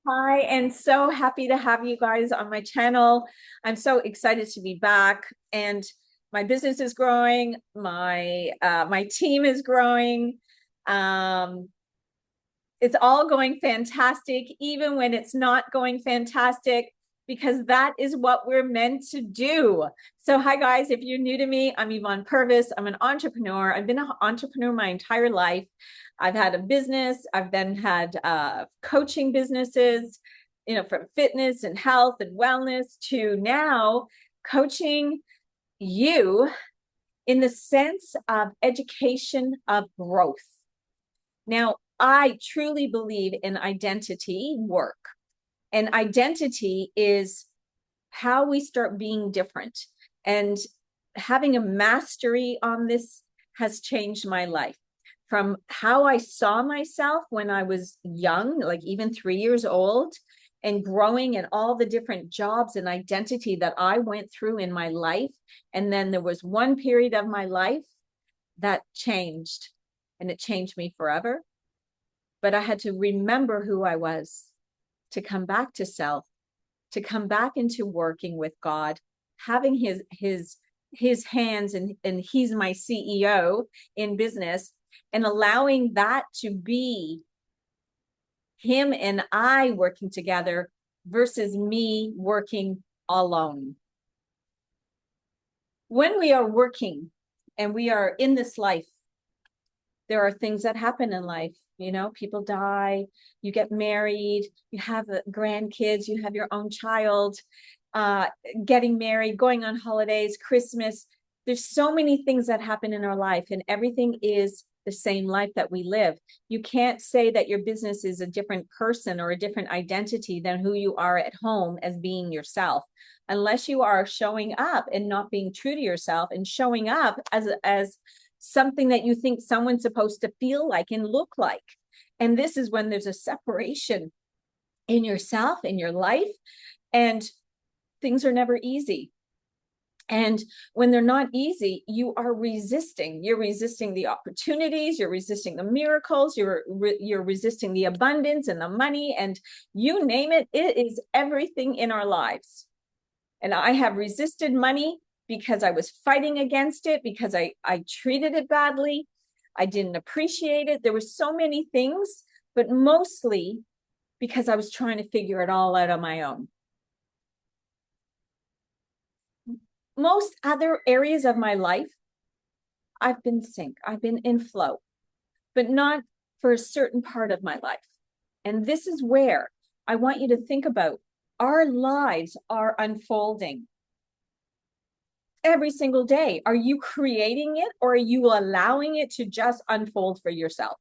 Hi, and so happy to have you guys on my channel. I'm so excited to be back, and my business is growing. My team is growing. Um, it's all going fantastic, even when it's not going fantastic, because that is what we're meant to do. So, hi guys, if you're new to me, I'm Yvonne Purvis. I'm an entrepreneur. I've been an entrepreneur my entire life. I've had a business. I've then had coaching businesses, from fitness and health and wellness to now coaching you in the sense of education of growth. Now, I truly believe in identity work, and identity is how we start being different. And having a mastery on this has changed my life from how I saw myself when I was young, like even 3 years old, and growing and all the different jobs and identity that I went through in my life. And then there was one period of my life that changed, and it changed me forever. But I had to remember who I was, to come back to self, to come back into working with God, having his hands, and he's my CEO in business, and allowing that to be him and I working together versus me working alone. When we are working and we are in this life, there are things that happen in life. People die, you get married, you have grandkids, you have your own child, getting married, going on holidays, Christmas. There's so many things that happen in our life, and everything is the same life that we live. You can't say that your business is a different person or a different identity than who you are at home as being yourself, unless you are showing up and not being true to yourself and showing up as something that you think someone's supposed to feel like and look like. And this is when there's a separation in yourself, in your life, and things are never easy. And when they're not easy, you are resisting. You're resisting the opportunities, you're resisting the miracles, you're resisting the abundance and the money, and you name it, it is everything in our lives. And I have resisted money because I was fighting against it, because I treated it badly. I didn't appreciate it. There were so many things, but mostly because I was trying to figure it all out on my own. Most other areas of my life, I've been sync, I've been in flow, but not for a certain part of my life. And this is where I want you to think about our lives are unfolding every single day. Are you creating it, or are you allowing it to just unfold for yourself?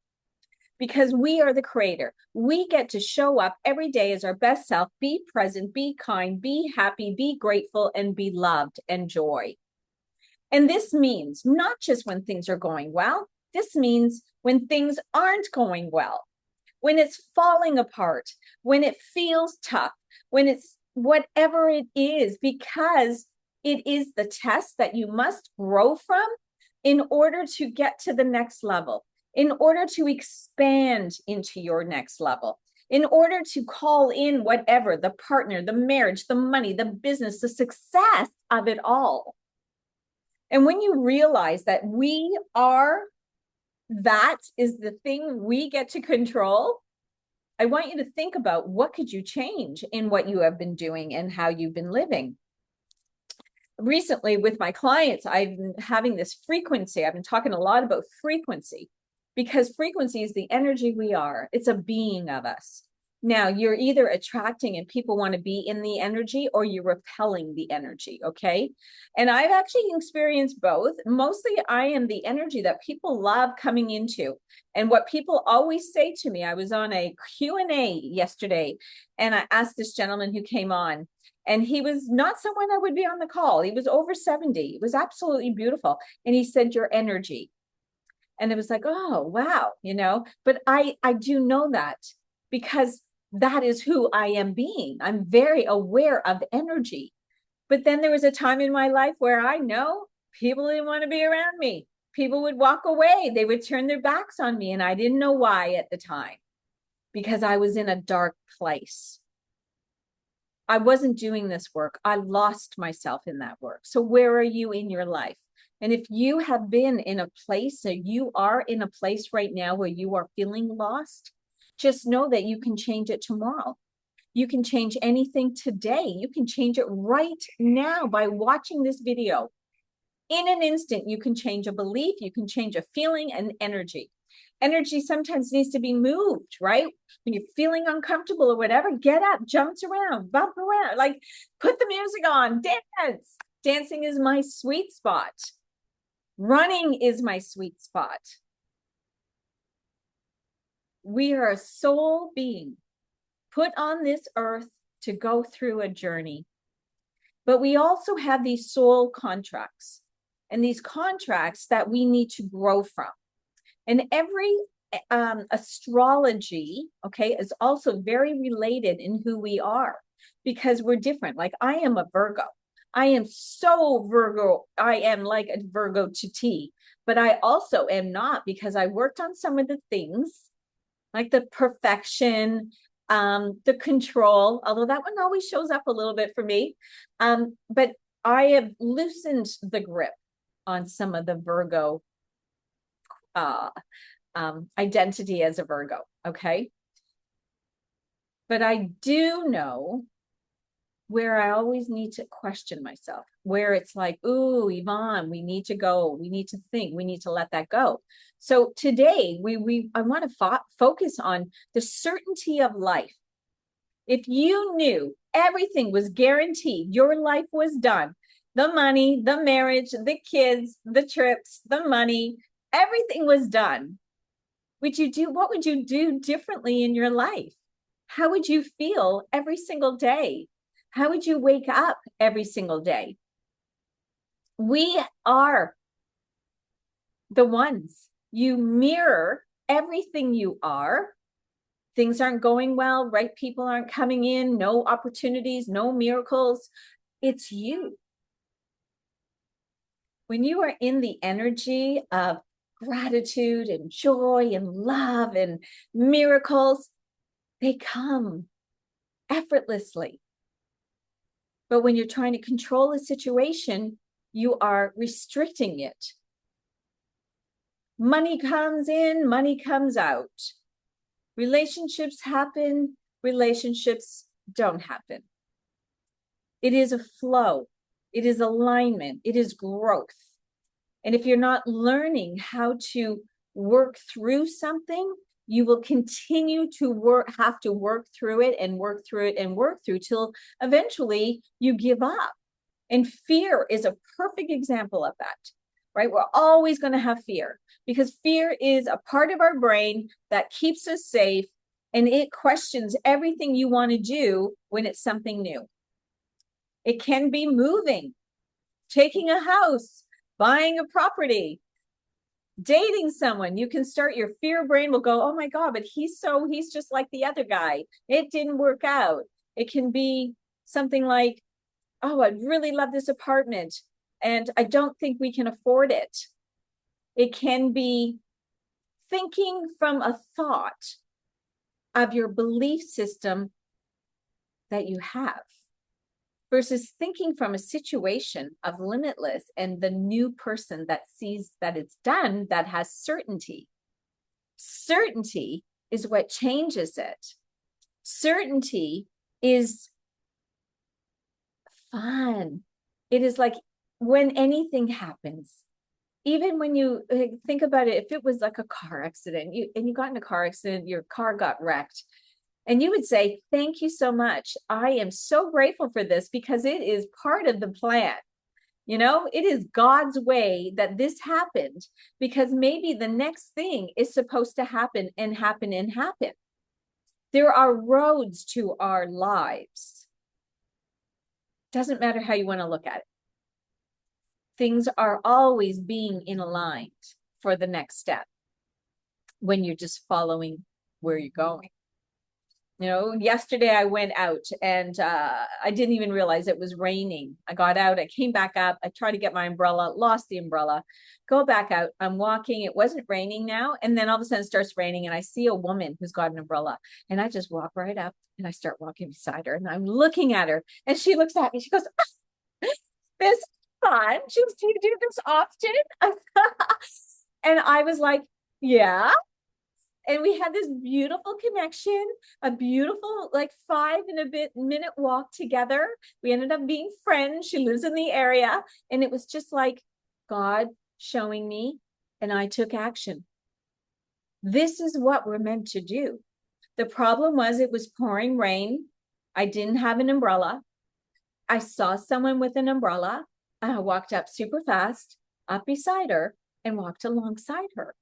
Because we are the creator. We get to show up every day as our best self, be present, be kind, be happy, be grateful, and be loved and joy. And this means not just when things are going well, this means when things aren't going well, when it's falling apart, when it feels tough, when it's whatever it is, because it is the test that you must grow from in order to get to the next level, in order to expand into your next level, in order to call in whatever, the partner, the marriage, the money, the business, the success of it all. And when you realize that that is the thing we get to control, I want you to think about what could you change in what you have been doing and how you've been living. Recently with my clients, I've been having this frequency. I've been talking a lot about frequency, because frequency is the energy we are. It's a being of us. Now, you're either attracting and people want to be in the energy, or you're repelling the energy, okay? And I've actually experienced both. Mostly I am the energy that people love coming into. And what people always say to me, I was on a Q&A yesterday, and I asked this gentleman who came on, and he was not someone I would be on the call. He was over 70. It was absolutely beautiful. And he said, your energy. And it was like, oh, wow, but I do know that, because that is who I am being. I'm very aware of energy. But then there was a time in my life where I know people didn't want to be around me. People would walk away. They would turn their backs on me. And I didn't know why at the time. because I was in a dark place. I wasn't doing this work. I lost myself in that work. So where are you in your life? And if you have been in a place, or you are in a place right now where you are feeling lost, just know that you can change it tomorrow. You can change anything today. You can change it right now by watching this video. In an instant, you can change a belief, you can change a feeling and energy. Energy sometimes needs to be moved, right? When you're feeling uncomfortable or whatever, get up, jump around, bump around, like put the music on, dance. Dancing is my sweet spot. Running is my sweet spot. We are a soul being put on this earth to go through a journey. But we also have these soul contracts, and these contracts that we need to grow from. And every astrology, okay, is also very related in who we are, because we're different. Like I am a Virgo. I am so Virgo. I am like a Virgo to T, but I also am not, because I worked on some of the things like the perfection, the control, although that one always shows up a little bit for me. But I have loosened the grip on some of the Virgo identity as a Virgo, okay? But I do know where I always need to question myself, where it's like, ooh, Yvonne, we need to go, we need to think, we need to let that go. So today, I want to focus on the certainty of life. If you knew everything was guaranteed, your life was done, the money, the marriage, the kids, the trips, the money, everything was done, what would you do differently in your life? How would you feel every single day? How would you wake up every single day? We are the ones. You mirror everything you are. Things aren't going well, right people aren't coming in, no opportunities, no miracles. It's you. When you are in the energy of gratitude and joy and love and miracles, they come effortlessly. But when you're trying to control a situation, you are restricting it. Money comes in, money comes out. Relationships happen, relationships don't happen. It is a flow. It is alignment. It is growth. And if you're not learning how to work through something, you will continue to have to work through it and work through it and work through till eventually you give up. And fear is a perfect example of that, right? We're always going to have fear, because fear is a part of our brain that keeps us safe, and it questions everything you want to do when it's something new. It can be moving, taking a house, buying a property, dating someone. You can start, your fear brain will go, oh my God, but he's just like the other guy. It didn't work out. It can be something like, oh, I really love this apartment and I don't think we can afford it. It can be thinking from a thought of your belief system that you have, versus thinking from a situation of limitless and the new person that sees that it's done, that has certainty. Certainty is what changes it. Certainty is fun. It is like when anything happens, even when you think about it, if it was like a car accident, you got in a car accident, your car got wrecked, and you would say, thank you so much. I am so grateful for this, because it is part of the plan. You know, it is God's way that this happened, because maybe the next thing is supposed to happen and happen and happen. There are roads to our lives. Doesn't matter how you want to look at it. Things are always being in aligned for the next step when you're just following where you're going. You know, yesterday I went out and I didn't even realize it was raining. I got out, I came back up, I tried to get my umbrella, lost the umbrella, go back out. I'm walking, it wasn't raining now. And then all of a sudden it starts raining and I see a woman who's got an umbrella. And I just walk right up and I start walking beside her and I'm looking at her and she looks at me. She goes, "Oh, this is fun. She goes, do you do this often?" And I was like, yeah. And we had this beautiful connection, a beautiful like 5 and a bit minute walk together. We ended up being friends. She lives in the area. And it was just like God showing me, and I took action. This is what we're meant to do. The problem was it was pouring rain. I didn't have an umbrella. I saw someone with an umbrella. I walked up super fast, up beside her, and walked alongside her.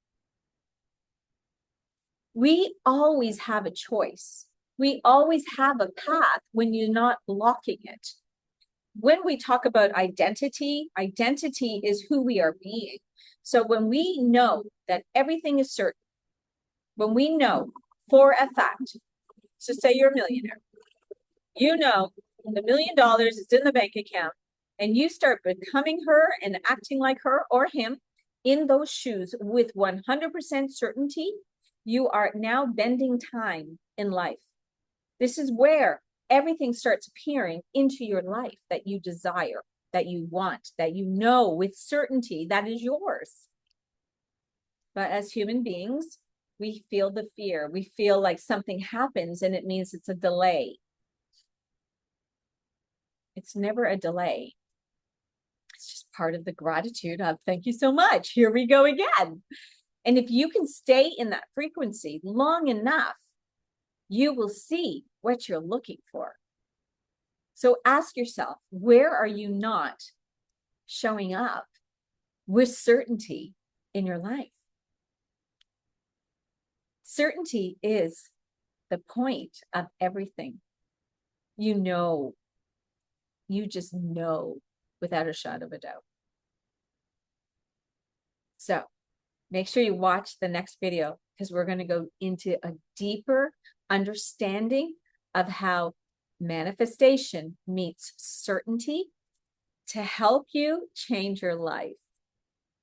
We always have a choice. We always have a path when you're not blocking it. When we talk about identity, identity is who we are being. So when we know that everything is certain, when we know for a fact, so say you're a millionaire, you know the $1 million is in the bank account, and you start becoming her and acting like her or him in those shoes with 100% certainty, you are now bending time in life. This is where everything starts appearing into your life that you desire, that you want, that you know with certainty that is yours. But as human beings, we feel the fear. We feel like something happens and it means it's a delay. It's never a delay. It's just part of the gratitude of thank you so much. Here we go again. And if you can stay in that frequency long enough, you will see what you're looking for. So ask yourself, where are you not showing up with certainty in your life? Certainty is the point of everything. You know, you just know without a shadow of a doubt. So make sure you watch the next video because we're going to go into a deeper understanding of how manifestation meets certainty to help you change your life.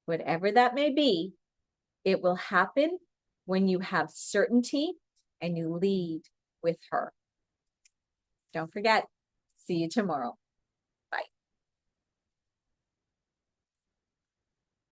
Whatever that may be, it will happen when you have certainty and you lead with her. Don't forget, see you tomorrow.